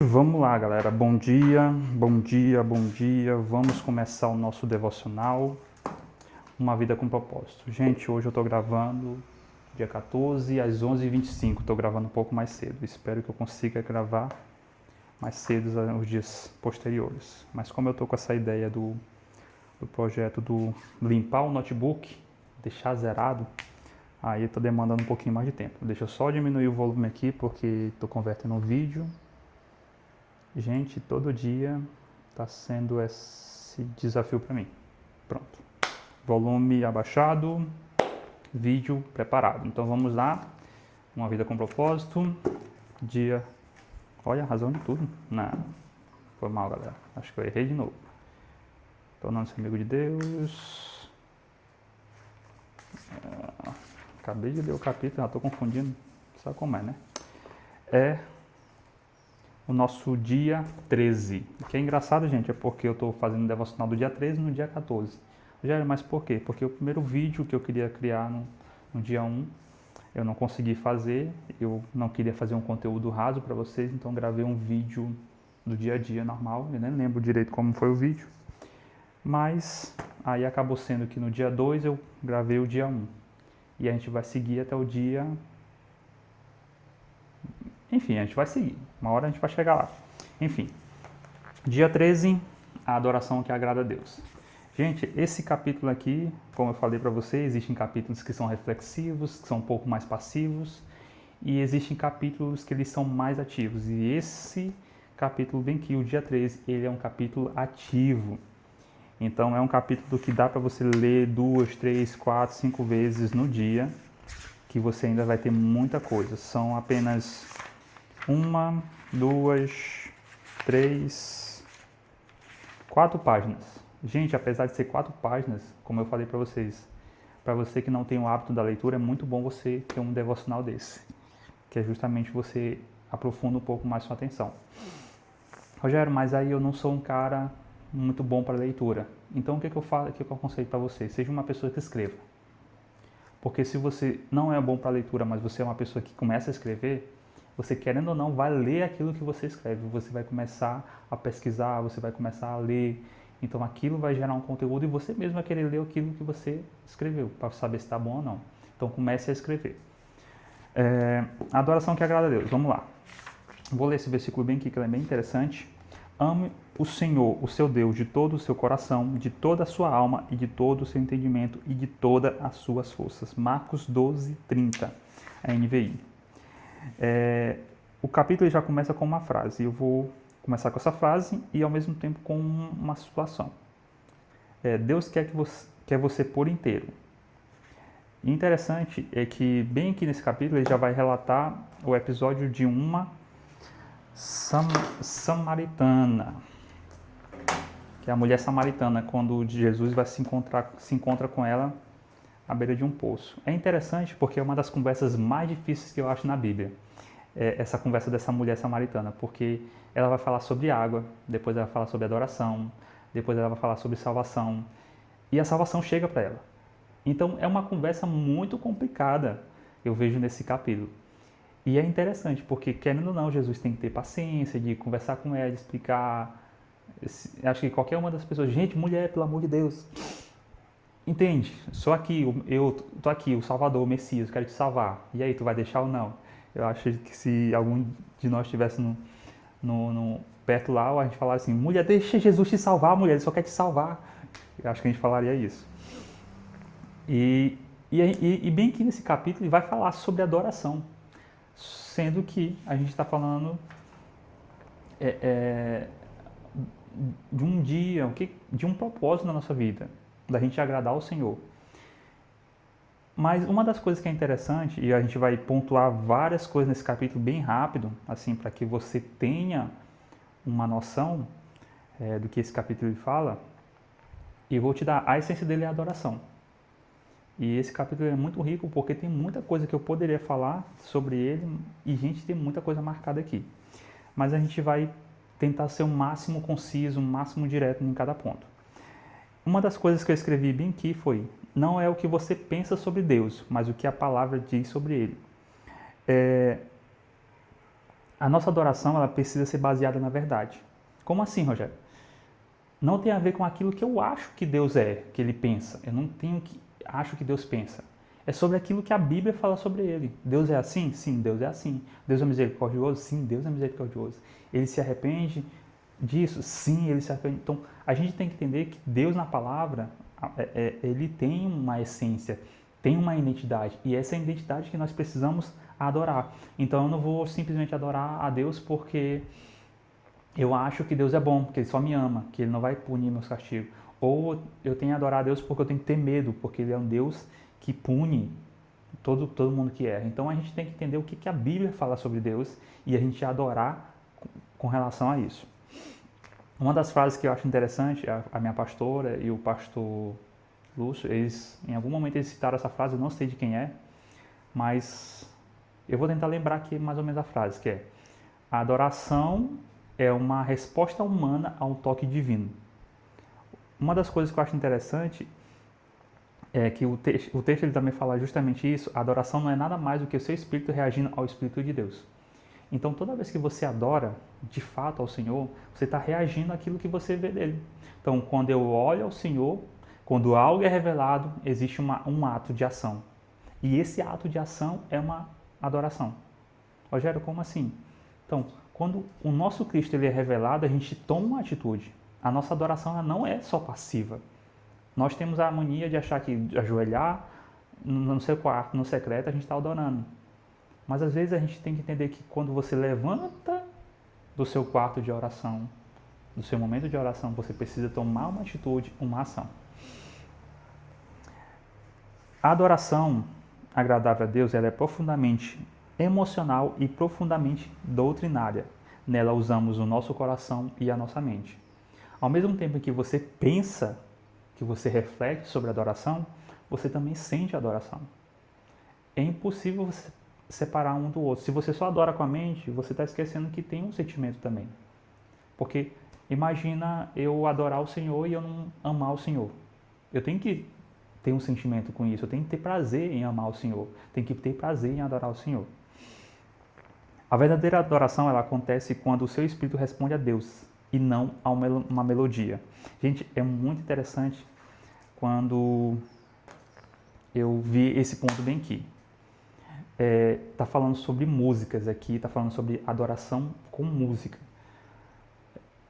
Vamos lá, galera. Bom dia, bom dia, bom dia. Vamos começar o nosso devocional, Uma Vida com Propósito. Gente, hoje eu tô gravando dia 14 às 11h25. Tô gravando um pouco mais cedo. Espero que eu consiga gravar mais cedo os dias posteriores. Mas como eu tô com essa ideia do projeto do limpar o notebook, deixar zerado, aí tá demandando um pouquinho mais de tempo. Deixa eu só diminuir o volume aqui porque tô convertendo um vídeo. Gente, todo dia está sendo esse desafio para mim. Pronto. Volume abaixado, vídeo preparado. Então vamos lá. Uma Vida com Propósito. Dia. Olha, razão de tudo. Não. Foi mal, galera. Acho que eu errei de novo. Tornando-se amigo de Deus. Acabei de ler o capítulo, já estou confundindo. Sabe como é, né? É o nosso dia 13. O que é engraçado, gente, é porque eu estou fazendo o devocional do dia 13 no dia 14. Mas por quê? Porque o primeiro vídeo que eu queria criar no dia 1, eu não consegui fazer. Eu não queria fazer um conteúdo raso para vocês, então gravei um vídeo do dia a dia normal. Eu nem lembro direito como foi o vídeo. Mas aí acabou sendo que no dia 2 eu gravei o dia 1. E a gente vai seguir até o dia... Enfim, a gente vai seguir. Uma hora a gente vai chegar lá. Enfim, dia 13, a adoração que agrada a Deus. Gente, esse capítulo aqui, como eu falei para vocês, existem capítulos que são reflexivos, que são um pouco mais passivos, e existem capítulos que eles são mais ativos. E esse capítulo bem aqui, o dia 13, ele é um capítulo ativo. Então é um capítulo que dá para você ler 2, 3, 4, 5 vezes no dia, que você ainda vai ter muita coisa. São apenas 1, 2, 3, 4 páginas. Gente, apesar de ser 4 páginas, como eu falei para você que não tem o hábito da leitura, é muito bom você ter um devocional desse, que é justamente você aprofunda um pouco mais sua atenção. Rogério, mas aí eu não sou um cara muito bom para leitura. Então o que eu falo, o que eu aconselho para você? Seja uma pessoa que escreva. Porque se você não é bom para leitura, mas você é uma pessoa que começa a escrever, você querendo ou não vai ler aquilo que você escreve. Você vai começar a pesquisar, você vai começar a ler. Então aquilo vai gerar um conteúdo e você mesmo vai querer ler aquilo que você escreveu, para saber se está bom ou não. Então comece a escrever. A adoração que agrada a Deus. Vamos lá. Vou ler esse versículo bem aqui, que ele é bem interessante. Ame o Senhor, o seu Deus, de todo o seu coração, de toda a sua alma e de todo o seu entendimento e de todas as suas forças. Marcos 12, 30, a NVI. O capítulo já começa com uma frase. Eu vou começar com essa frase e ao mesmo tempo com uma situação. Deus quer você por inteiro. E interessante é que bem aqui nesse capítulo ele já vai relatar o episódio de uma samaritana, que é a mulher samaritana, quando Jesus vai se encontra com ela à beira de um poço. É interessante porque é uma das conversas mais difíceis que eu acho na Bíblia. Essa conversa dessa mulher samaritana, porque ela vai falar sobre água, depois ela vai falar sobre adoração, depois ela vai falar sobre salvação, e a salvação chega para ela. Então é uma conversa muito complicada, eu vejo nesse capítulo. E é interessante, porque querendo ou não, Jesus tem que ter paciência de conversar com ela, de explicar. Acho que qualquer uma das pessoas, gente, mulher, pelo amor de Deus, entende? Só aqui, eu tô aqui, o Salvador, o Messias, quero te salvar. E aí, tu vai deixar ou não? Eu acho que se algum de nós estivesse perto lá, a gente falaria assim, mulher, deixa Jesus te salvar, mulher, ele só quer te salvar. Eu acho que a gente falaria isso. E bem aqui nesse capítulo ele vai falar sobre adoração, sendo que a gente está falando de um dia, de um propósito na nossa vida, da gente agradar ao Senhor. Mas uma das coisas que é interessante, e a gente vai pontuar várias coisas nesse capítulo bem rápido, assim, para que você tenha uma noção do que esse capítulo fala, e eu vou te dar a essência dele é a adoração. E esse capítulo é muito rico porque tem muita coisa que eu poderia falar sobre ele e, gente, tem muita coisa marcada aqui. Mas a gente vai tentar ser o máximo conciso, o máximo direto em cada ponto. Uma das coisas que eu escrevi bem aqui foi: não é o que você pensa sobre Deus, mas o que a palavra diz sobre ele. a nossa adoração ela precisa ser baseada na verdade. Como assim, Rogério? Não tem a ver com aquilo que eu acho que Deus é, que Ele pensa. Eu não tenho que acho que Deus pensa. É sobre aquilo que a Bíblia fala sobre Ele. Deus é assim? Sim, Deus é assim. Deus é misericordioso? Sim, Deus é misericordioso. Ele se arrepende disso? Sim, Ele se arrepende. Então, a gente tem que entender que Deus na palavra, Ele tem uma essência, tem uma identidade. E essa é a identidade que nós precisamos adorar. Então, eu não vou simplesmente adorar a Deus porque eu acho que Deus é bom, que Ele só me ama, que Ele não vai punir meus castigos. Ou eu tenho que adorar a Deus porque eu tenho que ter medo, porque Ele é um Deus que pune todo mundo que erra. Então a gente tem que entender o que a Bíblia fala sobre Deus e a gente adorar com relação a isso. Uma das frases que eu acho interessante, a minha pastora e o pastor Lúcio, em algum momento eles citaram essa frase, eu não sei de quem é, mas eu vou tentar lembrar aqui mais ou menos a frase, que é: a adoração é uma resposta humana a um toque divino. Uma das coisas que eu acho interessante é que o texto ele também fala justamente isso: a adoração não é nada mais do que o seu espírito reagindo ao Espírito de Deus. Então, toda vez que você adora, de fato, ao Senhor, você está reagindo àquilo que você vê dele. Então, quando eu olho ao Senhor, quando algo é revelado, existe um ato de ação. E esse ato de ação é uma adoração. Rogério, como assim? Então, quando o nosso Cristo ele é revelado, a gente toma uma atitude. A nossa adoração ela não é só passiva. Nós temos a mania de achar que ajoelhar no seu quarto, no secreto, a gente está adorando. Mas às vezes a gente tem que entender que quando você levanta do seu quarto de oração, do seu momento de oração, você precisa tomar uma atitude, uma ação. A adoração agradável a Deus ela é profundamente emocional e profundamente doutrinária. Nela usamos o nosso coração e a nossa mente. Ao mesmo tempo que você pensa, que você reflete sobre a adoração, você também sente a adoração. É impossível você separar um do outro. Se você só adora com a mente, você está esquecendo que tem um sentimento também. Porque imagina eu adorar o Senhor e eu não amar o Senhor. Eu tenho que ter um sentimento com isso, eu tenho que ter prazer em amar o Senhor, tenho que ter prazer em adorar o Senhor. A verdadeira adoração ela acontece quando o seu espírito responde a Deus e não a uma melodia. Gente, é muito interessante quando eu vi esse ponto bem aqui. Tá falando sobre músicas aqui, tá falando sobre adoração com música.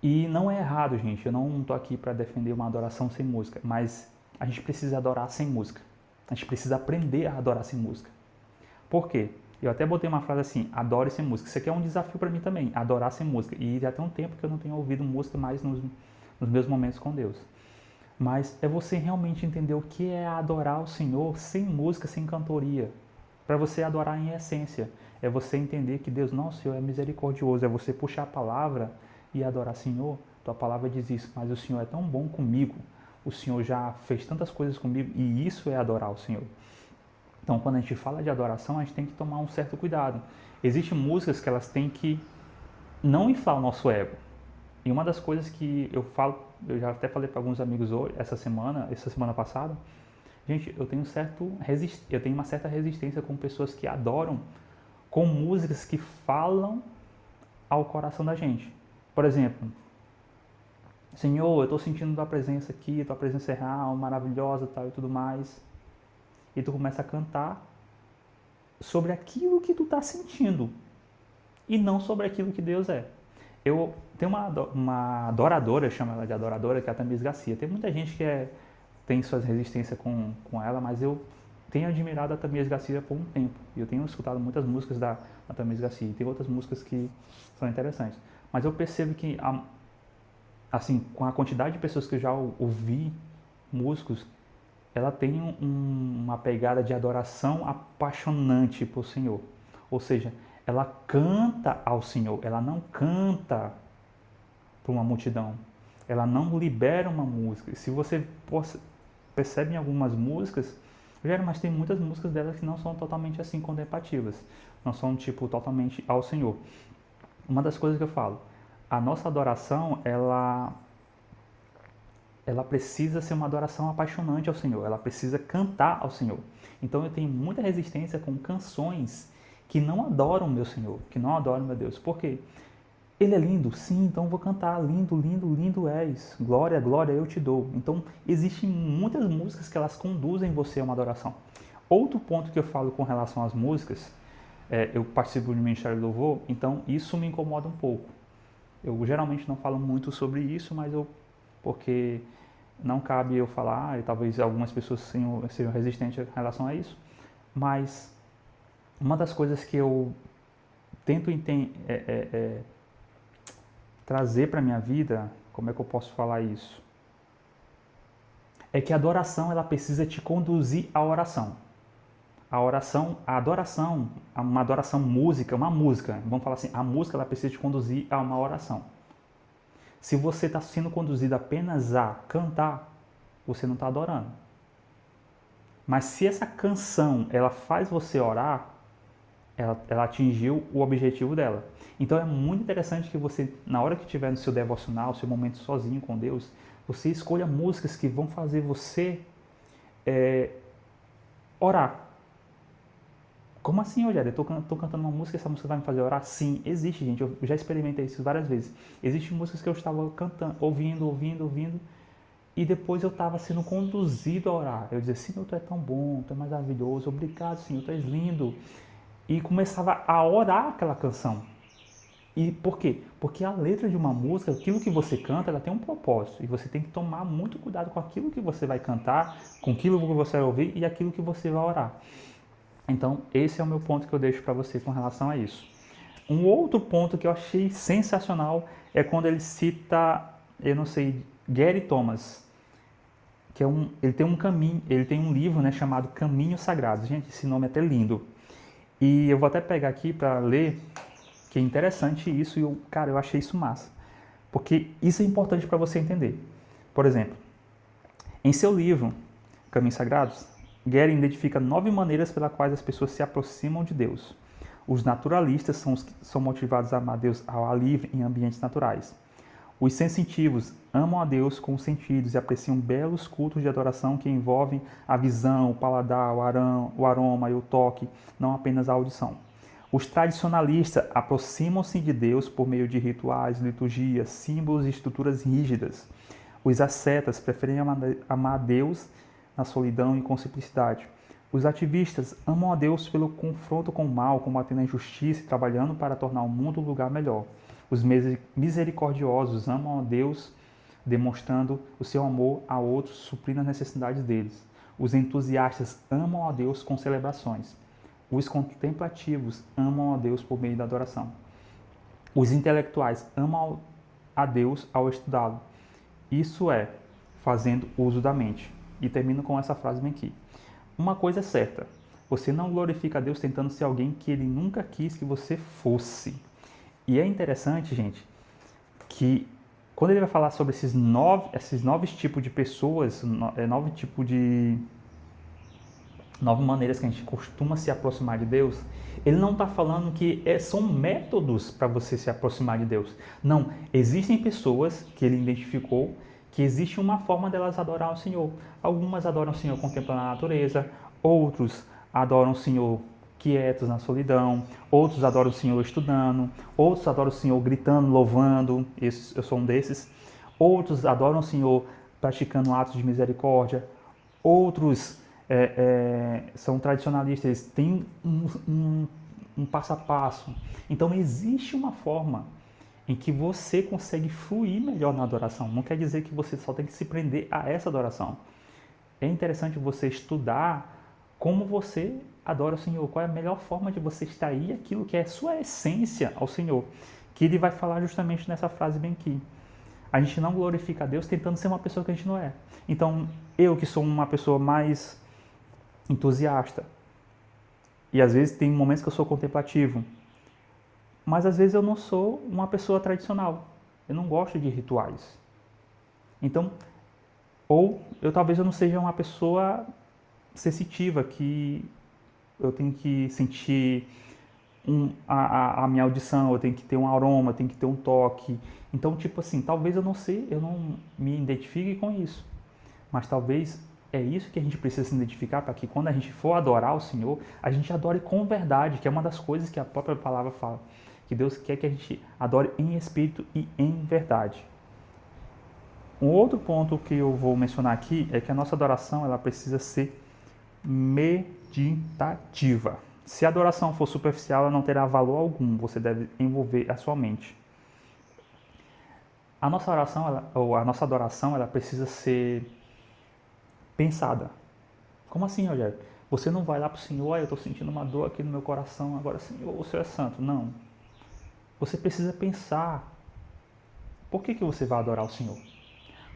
E não é errado, gente, eu não tô aqui para defender uma adoração sem música, mas a gente precisa adorar sem música. A gente precisa aprender a adorar sem música. Por quê? Eu até botei uma frase assim: adore sem música. Isso aqui é um desafio para mim também, adorar sem música. E já tem um tempo que eu não tenho ouvido música mais nos meus momentos com Deus. Mas é você realmente entender o que é adorar o Senhor sem música, sem cantoria. Para você adorar em essência. É você entender que Deus, não, Senhor, é misericordioso. É você puxar a palavra e adorar, Senhor, tua palavra diz isso, mas o Senhor é tão bom comigo. O Senhor já fez tantas coisas comigo e isso é adorar o Senhor. Então, quando a gente fala de adoração, a gente tem que tomar um certo cuidado. Existem músicas que elas têm que não inflar o nosso ego. E uma das coisas que eu falo, eu já até falei para alguns amigos hoje, essa semana passada, gente, eu tenho uma certa resistência com pessoas que adoram com músicas que falam ao coração da gente. Por exemplo, Senhor, eu estou sentindo tua presença aqui, tua presença é real, maravilhosa, tal e tudo mais. E tu começa a cantar sobre aquilo que tu está sentindo e não sobre aquilo que Deus é. Eu tenho uma adoradora, eu chamo ela de adoradora, que é a Tamires Garcia. Tem muita gente que tem suas resistências com ela, mas eu tenho admirado a Tamires Garcia por um tempo. Eu tenho escutado muitas músicas da Tamires Garcia e tem outras músicas que são interessantes. Mas eu percebo que, assim, com a quantidade de pessoas que eu já ouvi, músicos, ela tem uma pegada de adoração apaixonante por Senhor. Ou seja, ela canta ao Senhor, ela não canta para uma multidão. Ela não libera uma música. Se você percebe em algumas músicas, mas tem muitas músicas delas que não são totalmente assim contemplativas. Não são tipo totalmente ao Senhor. Uma das coisas que eu falo, a nossa adoração, ela precisa ser uma adoração apaixonante ao Senhor, ela precisa cantar ao Senhor. Então eu tenho muita resistência com canções que não adoram o meu Senhor, que não adoram o meu Deus. Por quê? Ele é lindo? Sim, então vou cantar. Lindo, lindo, lindo és. Glória, glória eu te dou. Então, existem muitas músicas que elas conduzem você a uma adoração. Outro ponto que eu falo com relação às músicas, eu participo do Ministério do Louvor, então isso me incomoda um pouco. Eu geralmente não falo muito sobre isso, mas porque não cabe eu falar, e talvez algumas pessoas sejam resistentes em relação a isso, mas uma das coisas que eu tento trazer para a minha vida, como é que eu posso falar isso? É que a adoração, ela precisa te conduzir à oração. A adoração, uma adoração música, uma música, vamos falar assim, a música ela precisa te conduzir a uma oração. Se você está sendo conduzido apenas a cantar, você não está adorando. Mas se essa canção ela faz você orar, ela atingiu o objetivo dela. Então é muito interessante que você, na hora que estiver no seu devocional, seu momento sozinho com Deus, você escolha músicas que vão fazer você orar. Como assim, Rogério? Eu estou cantando uma música e essa música vai me fazer orar? Sim, existe, gente. Eu já experimentei isso várias vezes. Existem músicas que eu estava cantando, ouvindo, e depois eu estava sendo conduzido a orar. Eu dizia, Senhor, Tu é tão bom, Tu é maravilhoso, obrigado, Senhor, Tu és lindo. E começava a orar aquela canção. E por quê? Porque a letra de uma música, aquilo que você canta, ela tem um propósito. E você tem que tomar muito cuidado com aquilo que você vai cantar, com aquilo que você vai ouvir e aquilo que você vai orar. Então, esse é o meu ponto que eu deixo para você com relação a isso. Um outro ponto que eu achei sensacional é quando ele cita, eu não sei, Gary Thomas, que ele tem um caminho, ele tem um livro, né, chamado Caminhos Sagrados. Gente, esse nome é até lindo. E eu vou até pegar aqui para ler, que é interessante isso, e eu achei isso massa. Porque isso é importante para você entender. Por exemplo, em seu livro, Caminhos Sagrados, Gary identifica 9 maneiras pelas quais as pessoas se aproximam de Deus. Os naturalistas são motivados a amar Deus ao ar livre em ambientes naturais. Os sensitivos amam a Deus com os sentidos e apreciam belos cultos de adoração que envolvem a visão, o paladar, o aroma e o toque, não apenas a audição. Os tradicionalistas aproximam-se de Deus por meio de rituais, liturgias, símbolos e estruturas rígidas. Os ascetas preferem amar a Deus na solidão e com simplicidade. Os ativistas amam a Deus pelo confronto com o mal, combatendo a injustiça e trabalhando para tornar o mundo um lugar melhor. Os misericordiosos amam a Deus, demonstrando o seu amor a outros, suprindo as necessidades deles. Os entusiastas amam a Deus com celebrações. Os contemplativos amam a Deus por meio da adoração. Os intelectuais amam a Deus ao estudá-lo. Isso é, fazendo uso da mente. E termino com essa frase bem aqui. Uma coisa é certa, você não glorifica a Deus tentando ser alguém que Ele nunca quis que você fosse. E é interessante, gente, que quando ele vai falar sobre esses nove tipos de pessoas, 9 maneiras que a gente costuma se aproximar de Deus, ele não está falando que são métodos para você se aproximar de Deus. Não, existem pessoas que ele identificou que existe uma forma delas adorar o Senhor. Algumas adoram o Senhor contemplando a natureza, outros adoram o Senhor quietos na solidão, outros adoram o Senhor estudando, outros adoram o Senhor gritando, louvando, eu sou um desses. Outros adoram o Senhor praticando atos de misericórdia, outros são tradicionalistas, têm um passo a passo. Então existe uma forma em que você consegue fluir melhor na adoração. Não quer dizer que você só tem que se prender a essa adoração. É interessante você estudar como você adora o Senhor, qual é a melhor forma de você extrair aquilo que é sua essência ao Senhor, que ele vai falar justamente nessa frase bem aqui. A gente não glorifica a Deus tentando ser uma pessoa que a gente não é. Então, eu que sou uma pessoa mais entusiasta, e às vezes tem momentos que eu sou contemplativo, mas às vezes eu não sou uma pessoa tradicional. Eu não gosto de rituais. Então, ou talvez eu não seja uma pessoa sensitiva, que eu tenho que sentir a minha audição, eu tenho que ter um aroma, eu tenho que ter um toque. Então, tipo assim, talvez eu não me identifique com isso. Mas talvez É isso que a gente precisa se identificar para que quando a gente for adorar o Senhor, a gente adore com verdade, que é uma das coisas que a própria palavra fala. Que Deus quer que a gente adore em espírito e em verdade. Um outro ponto que eu vou mencionar aqui é que a nossa adoração ela precisa ser meditativa. Se a adoração for superficial, ela não terá valor algum. Você deve envolver a sua mente. A nossa oração, a nossa adoração, ela precisa ser pensada. Como assim, Rogério? Você não vai lá para o Senhor, eu estou sentindo uma dor aqui no meu coração, agora, Senhor, o Senhor é santo. Não. Você precisa pensar. Por que você vai adorar o Senhor?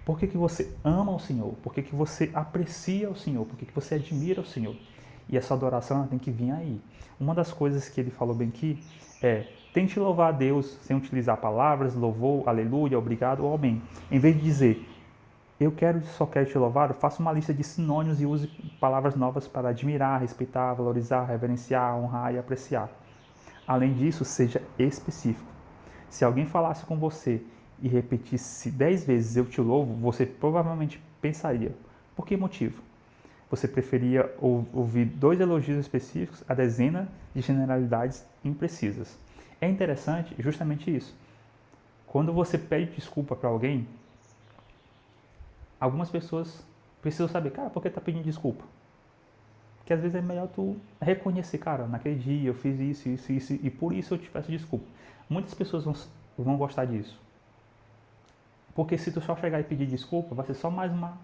Por que você ama o Senhor? Por que você aprecia o Senhor? Por que você admira o Senhor? E essa adoração ela tem que vir aí. Uma das coisas que ele falou bem aqui é: tente louvar a Deus sem utilizar palavras, louvor, aleluia, obrigado ou amém. Em vez de dizer, só quero te louvar, faça uma lista de sinônimos e use palavras novas para admirar, respeitar, valorizar, reverenciar, honrar e apreciar. Além disso, seja específico. Se alguém falasse com você e repetisse 10 vezes eu te louvo, você provavelmente pensaria, por que motivo? Você preferia ouvir 2 elogios específicos a dezena de generalidades imprecisas. É interessante justamente isso. Quando você pede desculpa para alguém, algumas pessoas precisam saber, cara, por que tá pedindo desculpa? Porque às vezes é melhor tu reconhecer, cara, naquele dia eu fiz isso, e por isso eu te peço desculpa. Muitas pessoas vão gostar disso. Porque se tu só chegar e pedir desculpa, vai ser só mais uma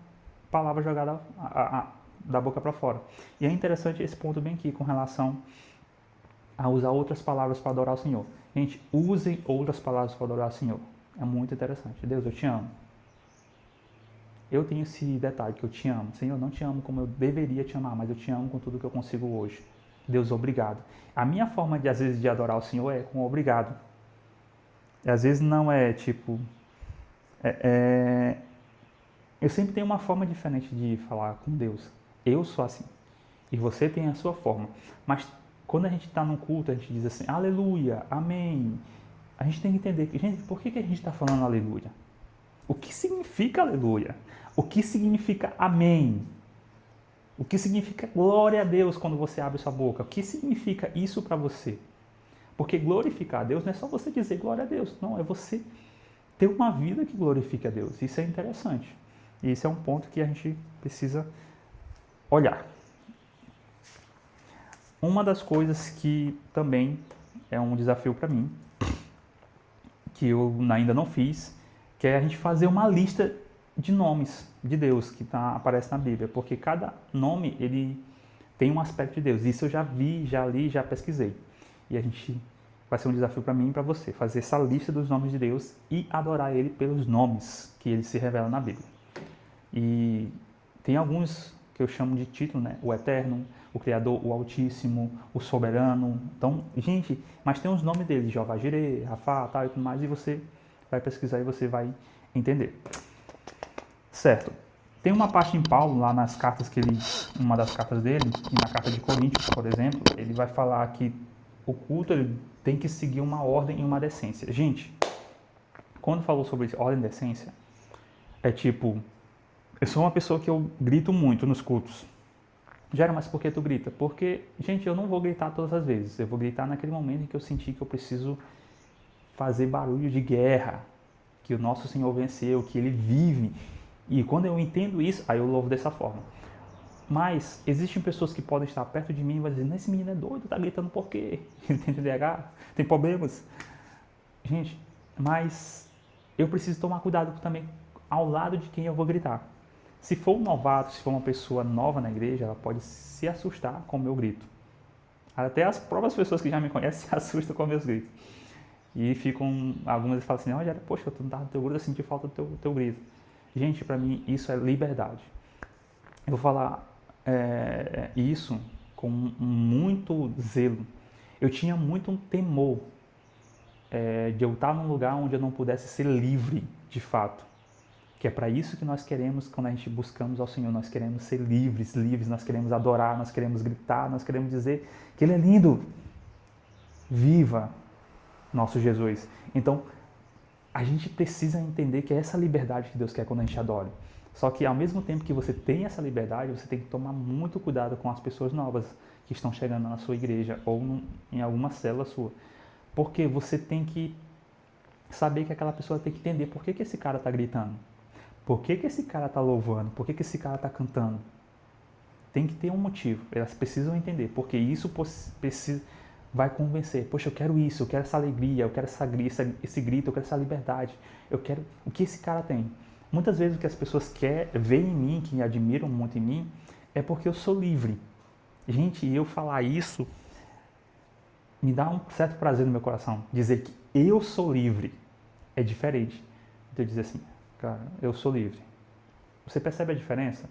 palavra jogada da boca para fora. E é interessante esse ponto bem aqui com relação a usar outras palavras para adorar o Senhor. Gente, usem outras palavras para adorar o Senhor. É muito interessante. Deus, eu te amo. Eu tenho esse detalhe que eu te amo. Senhor, eu não te amo como eu deveria te amar, mas eu te amo com tudo que eu consigo hoje. Deus, obrigado. A minha forma, às vezes, de adorar o Senhor é com obrigado. E às vezes não é tipo... Eu sempre tenho uma forma diferente de falar com Deus. Eu sou assim. E você tem a sua forma. Mas quando a gente está num culto, a gente diz assim, aleluia, amém. A gente tem que entender que, gente, por que a gente está falando aleluia? O que significa aleluia? O que significa amém? O que significa glória a Deus quando você abre sua boca? O que significa isso para você? Porque glorificar a Deus não é só você dizer glória a Deus. Não, é você ter uma vida que glorifique a Deus. Isso é interessante. E esse é um ponto que a gente precisa olhar. Uma das coisas que também é um desafio para mim, que eu ainda não fiz, que é a gente fazer uma lista de nomes de Deus que aparece na Bíblia. Porque cada nome, ele tem um aspecto de Deus. Isso eu já vi, já li, já pesquisei. E a gente vai ser um desafio para mim e para você, fazer essa lista dos nomes de Deus e adorar Ele pelos nomes que Ele se revela na Bíblia. E tem alguns que eu chamo de título, né? O Eterno, o Criador, o Altíssimo, o Soberano. Então, gente, mas tem os nomes dele, Jeová Jireh, Rafá, tal e tudo mais, e você vai pesquisar e você vai entender. Certo. Tem uma parte em Paulo, lá nas cartas que ele, uma das cartas dele, e na carta de Coríntios, por exemplo, ele vai falar que o culto ele tem que seguir uma ordem e uma decência. Gente, quando falou sobre isso, ordem e decência, é tipo, eu sou uma pessoa que eu grito muito nos cultos. Gera, mas por que tu grita? Porque, gente, eu não vou gritar todas as vezes. Eu vou gritar naquele momento em que eu senti que eu preciso fazer barulho de guerra, que o nosso Senhor venceu, que Ele vive. E quando eu entendo isso, aí eu louvo dessa forma. Mas existem pessoas que podem estar perto de mim e vão dizer, esse menino é doido, tá gritando por quê? Ele tem TDAH? Tem problemas? Gente, mas eu preciso tomar cuidado também ao lado de quem eu vou gritar. Se for um novato, se for uma pessoa nova na igreja, ela pode se assustar com o meu grito. Até as próprias pessoas que já me conhecem se assustam com os meus gritos. E ficam, algumas falam assim, Rogério, poxa, tu não tava no teu grito, eu senti falta do teu grito. Gente, para mim isso é liberdade. Eu vou falar isso com muito zelo. Eu tinha muito um temor de eu estar num lugar onde eu não pudesse ser livre, de fato. Que é para isso que nós queremos, quando a gente buscamos ao Senhor, nós queremos ser livres, nós queremos adorar, nós queremos gritar, nós queremos dizer que Ele é lindo. Viva nosso Jesus. Então, a gente precisa entender que é essa liberdade que Deus quer quando a gente adora. Só que ao mesmo tempo que você tem essa liberdade, você tem que tomar muito cuidado com as pessoas novas que estão chegando na sua igreja ou em alguma célula sua. Porque você tem que saber que aquela pessoa tem que entender por que esse cara está gritando. Por que esse cara está louvando? Por que esse cara está cantando? Tem que ter um motivo. Elas precisam entender, porque isso vai convencer. Poxa, eu quero isso, eu quero essa alegria, eu quero esse grito, eu quero essa liberdade. Eu quero o que esse cara tem. Muitas vezes o que as pessoas veem em mim, que admiram muito em mim, é porque eu sou livre. Gente, eu falar isso me dá um certo prazer no meu coração. Dizer que eu sou livre é diferente de eu dizer assim, cara, eu sou livre. Você percebe a diferença?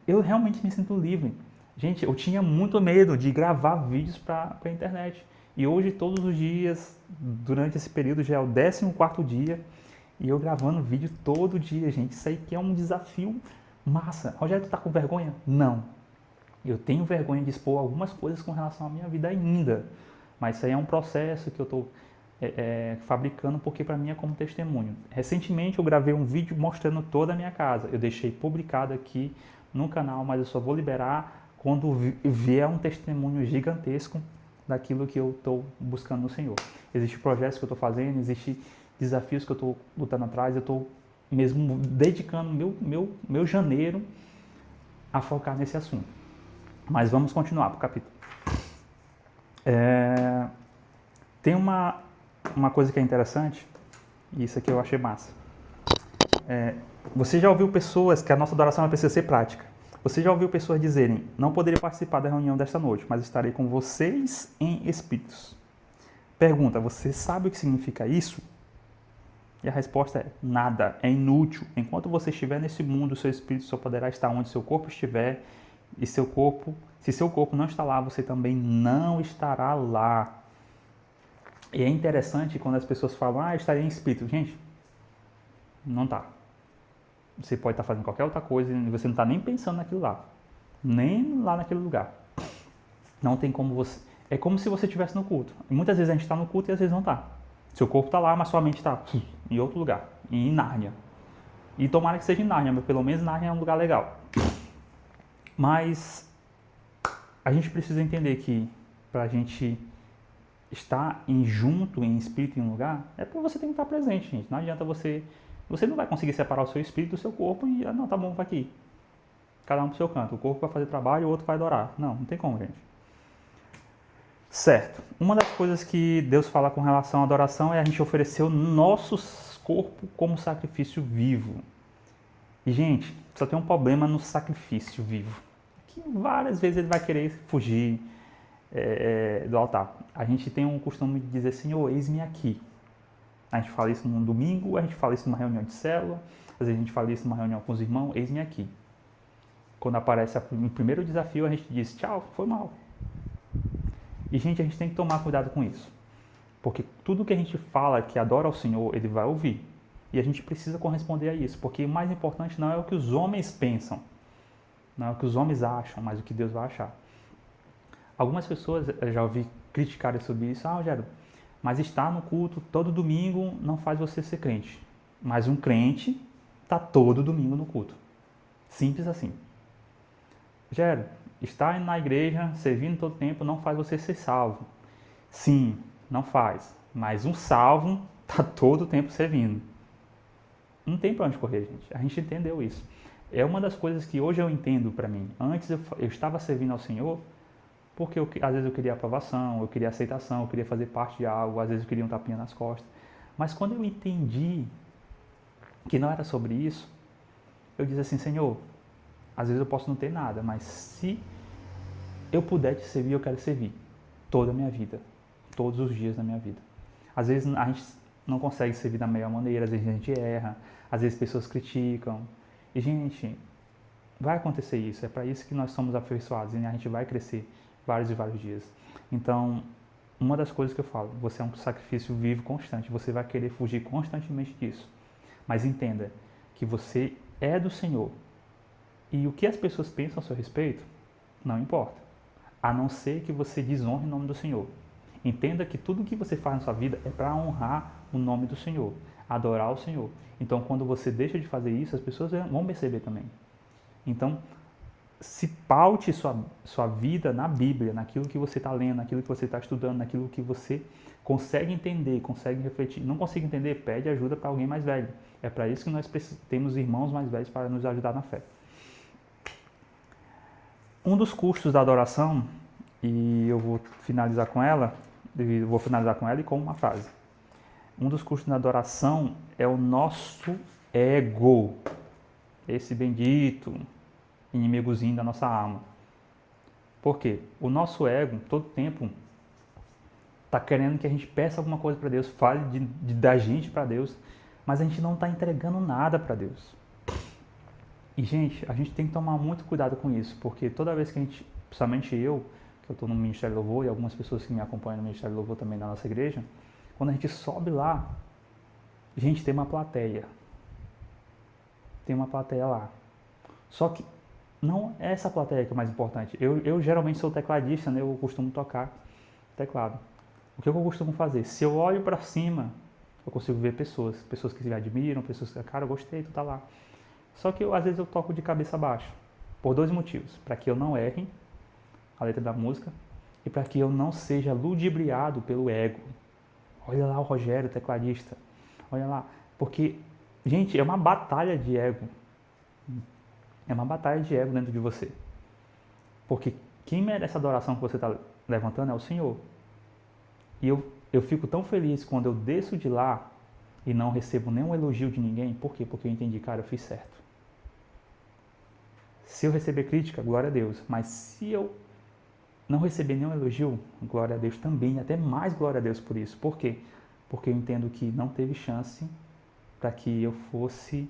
Eu realmente me sinto livre. Gente, eu tinha muito medo de gravar vídeos para a internet. E hoje, todos os dias, durante esse período, já é o 14º dia, e eu gravando vídeo todo dia, gente. Isso aí que é um desafio massa. Rogério, tu tá com vergonha? Não. Eu tenho vergonha de expor algumas coisas com relação à minha vida ainda. Mas isso aí é um processo que eu estou fabricando porque para mim é como testemunho. Recentemente eu gravei um vídeo mostrando toda a minha casa. Eu deixei publicado aqui no canal, mas eu só vou liberar quando vier um testemunho gigantesco daquilo que eu estou buscando no Senhor. Existem projetos que eu estou fazendo, existem desafios que eu estou lutando atrás, eu estou mesmo dedicando meu janeiro a focar nesse assunto. Mas vamos continuar para o capítulo. Tem uma coisa que é interessante, e isso aqui eu achei massa. Você já ouviu pessoas, que a nossa adoração precisa ser prática. Você já ouviu pessoas dizerem, não poderia participar da reunião desta noite, mas estarei com vocês em espíritos. Pergunta, você sabe o que significa isso? E a resposta é, nada, é inútil. Enquanto você estiver nesse mundo, o seu espírito só poderá estar onde seu corpo estiver, e se seu corpo não está lá, você também não estará lá. E é interessante quando as pessoas falam, estarei em espírito. Gente, não está. Você pode estar fazendo qualquer outra coisa e você não está nem pensando naquilo lá. Nem lá naquele lugar. Não tem como você... É como se você estivesse no culto. E muitas vezes a gente está no culto e às vezes não está. Seu corpo está lá, mas sua mente está em outro lugar. Em Nárnia. E tomara que seja em Nárnia, mas pelo menos Nárnia é um lugar legal. Mas a gente precisa entender que para a gente estar junto, em espírito, em um lugar, é porque você tem que estar presente, gente. Não adianta você não vai conseguir separar o seu espírito do seu corpo e, não, tá bom, vai aqui. Cada um pro seu canto. O corpo vai fazer trabalho, o outro vai adorar. Não tem como, gente. Certo. Uma das coisas que Deus fala com relação à adoração é a gente oferecer o nosso corpo como sacrifício vivo. E, gente, só tem um problema no sacrifício vivo. Que várias vezes ele vai querer fugir do altar. A gente tem um costume de dizer, Senhor, eis-me aqui. A gente fala isso num domingo, a gente fala isso numa reunião de célula, às vezes a gente fala isso numa reunião com os irmãos, eis-me aqui. Quando aparece o primeiro desafio, a gente diz, tchau, foi mal. E, gente, a gente tem que tomar cuidado com isso. Porque tudo que a gente fala que adora ao Senhor, Ele vai ouvir. E a gente precisa corresponder a isso, porque o mais importante não é o que os homens pensam, não é o que os homens acham, mas o que Deus vai achar. Algumas pessoas, eu já ouvi criticarem sobre isso, Rogério, mas estar no culto todo domingo não faz você ser crente. Mas um crente está todo domingo no culto. Simples assim. Rogério, estar na igreja, servindo todo tempo, não faz você ser salvo. Sim, não faz. Mas um salvo está todo o tempo servindo. Não tem para onde correr, gente. A gente entendeu isso. É uma das coisas que hoje eu entendo para mim. Antes eu estava servindo ao Senhor porque às vezes eu queria aprovação, eu queria aceitação, eu queria fazer parte de algo, às vezes eu queria um tapinha nas costas. Mas quando eu entendi que não era sobre isso, eu disse assim, Senhor, às vezes eu posso não ter nada, mas se eu puder te servir, eu quero servir toda a minha vida, todos os dias da minha vida. Às vezes a gente não consegue servir da melhor maneira, às vezes a gente erra, às vezes pessoas criticam. E, gente, vai acontecer isso, é para isso que nós somos aperfeiçoados e a gente vai crescer vários e vários dias. Então, uma das coisas que eu falo, você é um sacrifício vivo constante, você vai querer fugir constantemente disso. Mas entenda que você é do Senhor. E o que as pessoas pensam a seu respeito, não importa. A não ser que você desonre o nome do Senhor. Entenda que tudo que você faz na sua vida é para honrar o nome do Senhor. adorar o Senhor. Então, quando você deixa de fazer isso, as pessoas vão perceber também. Então, se paute sua vida na Bíblia, naquilo que você está lendo, naquilo que você está estudando, naquilo que você consegue entender, consegue refletir. Não consegue entender? Pede ajuda para alguém mais velho. É para isso que nós temos irmãos mais velhos para nos ajudar na fé. Um dos custos da adoração, e eu vou finalizar com ela e com uma frase. Um dos custos da adoração é o nosso ego, esse bendito inimigozinho da nossa alma. Por quê? O nosso ego, todo tempo, está querendo que a gente peça alguma coisa para Deus, fale da gente para Deus, mas a gente não está entregando nada para Deus. E, gente, a gente tem que tomar muito cuidado com isso, porque toda vez que a gente, principalmente eu, que eu estou no Ministério do Louvor, e algumas pessoas que me acompanham no Ministério do Louvor também da nossa igreja, quando a gente sobe lá, gente, tem uma plateia. Tem uma plateia lá. Só que não é essa plateia que é o mais importante. Eu geralmente sou tecladista, né? Eu costumo tocar teclado. O que eu costumo fazer? Se eu olho para cima, eu consigo ver pessoas que me admiram, pessoas que, cara, eu gostei, tu tá lá. Só que às vezes eu toco de cabeça baixa, por dois motivos. Para que eu não erre a letra da música e para que eu não seja ludibriado pelo ego. Olha lá o Rogério, tecladista. Olha lá. Porque, gente, é uma batalha de ego. É uma batalha de ego dentro de você. Porque quem merece a adoração que você está levantando é o Senhor. E eu fico tão feliz quando eu desço de lá e não recebo nenhum elogio de ninguém. Por quê? Porque eu entendi, cara, eu fiz certo. Se eu receber crítica, glória a Deus. Mas se eu não receber nenhum elogio, glória a Deus também. Até mais glória a Deus por isso. Por quê? Porque eu entendo que não teve chance para que eu fosse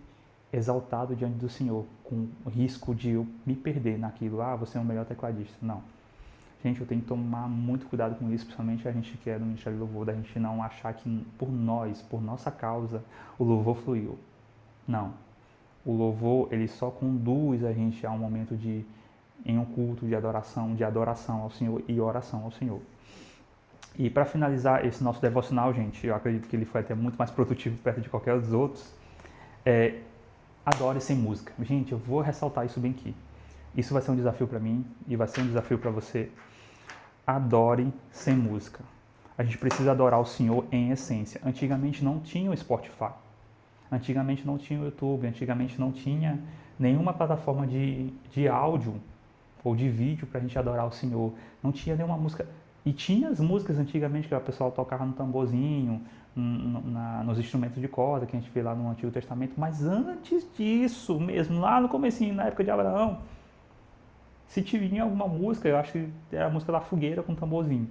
exaltado diante do Senhor, com o risco de eu me perder naquilo. Ah, você é o melhor tecladista. Não. Gente, eu tenho que tomar muito cuidado com isso, principalmente a gente que é do Ministério do Louvor, da gente não achar que por nós, por nossa causa, o louvor fluiu. Não. O louvor, ele só conduz a gente a um momento em um culto de adoração ao Senhor e oração ao Senhor. E para finalizar esse nosso devocional, gente, eu acredito que ele foi até muito mais produtivo perto de qualquer dos outros, adore sem música. Gente, eu vou ressaltar isso bem aqui. Isso vai ser um desafio para mim e vai ser um desafio para você. Adore sem música. A gente precisa adorar o Senhor em essência. Antigamente não tinha o Spotify. Antigamente não tinha o YouTube. Antigamente não tinha nenhuma plataforma de áudio ou de vídeo para a gente adorar o Senhor. Não tinha nenhuma música. E tinha as músicas antigamente que o pessoal tocava no tamborzinho, nos instrumentos de corda que a gente vê lá no Antigo Testamento. Mas antes disso mesmo, lá no comecinho, na época de Abraão, se tinha alguma música, eu acho que era a música da fogueira com tamborzinho.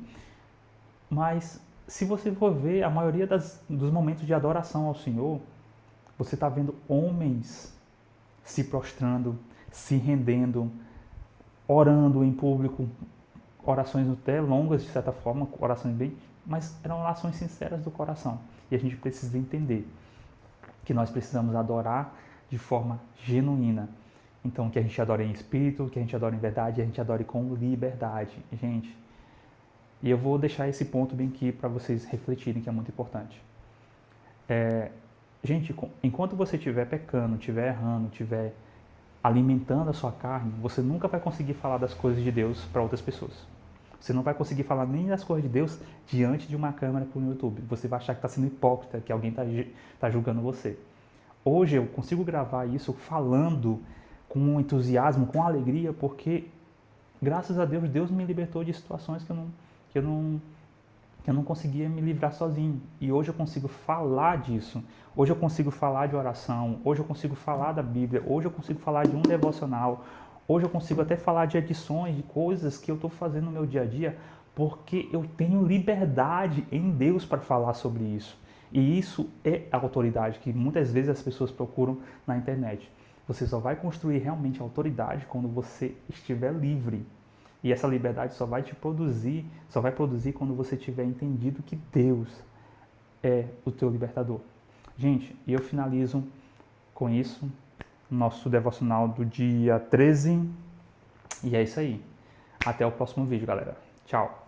Mas se você for ver, a maioria dos momentos de adoração ao Senhor, você está vendo homens se prostrando, se rendendo, orando em público, orações até longas de certa forma, orações bem, mas eram orações sinceras do coração. E a gente precisa entender que nós precisamos adorar de forma genuína. Então, que a gente adore em espírito, que a gente adore em verdade, a gente adore com liberdade, gente. E eu vou deixar esse ponto bem aqui para vocês refletirem, que é muito importante. Gente, enquanto você estiver pecando, estiver errando, estiver alimentando a sua carne, você nunca vai conseguir falar das coisas de Deus para outras pessoas. Você não vai conseguir falar nem das coisas de Deus diante de uma câmera para o YouTube. Você vai achar que está sendo hipócrita, que alguém está julgando você. Hoje eu consigo gravar isso falando com entusiasmo, com alegria, porque, graças a Deus, Deus me libertou de situações que eu não conseguia me livrar sozinho. E hoje eu consigo falar disso. Hoje eu consigo falar de oração. Hoje eu consigo falar da Bíblia. Hoje eu consigo falar de um devocional. Hoje eu consigo até falar de edições, de coisas que eu estou fazendo no meu dia a dia, porque eu tenho liberdade em Deus para falar sobre isso. E isso é a autoridade que muitas vezes as pessoas procuram na internet. Você só vai construir realmente autoridade quando você estiver livre. E essa liberdade só vai produzir quando você tiver entendido que Deus é o teu libertador. Gente, e eu finalizo com isso, nosso devocional do dia 13. E é isso aí. Até o próximo vídeo, galera. Tchau.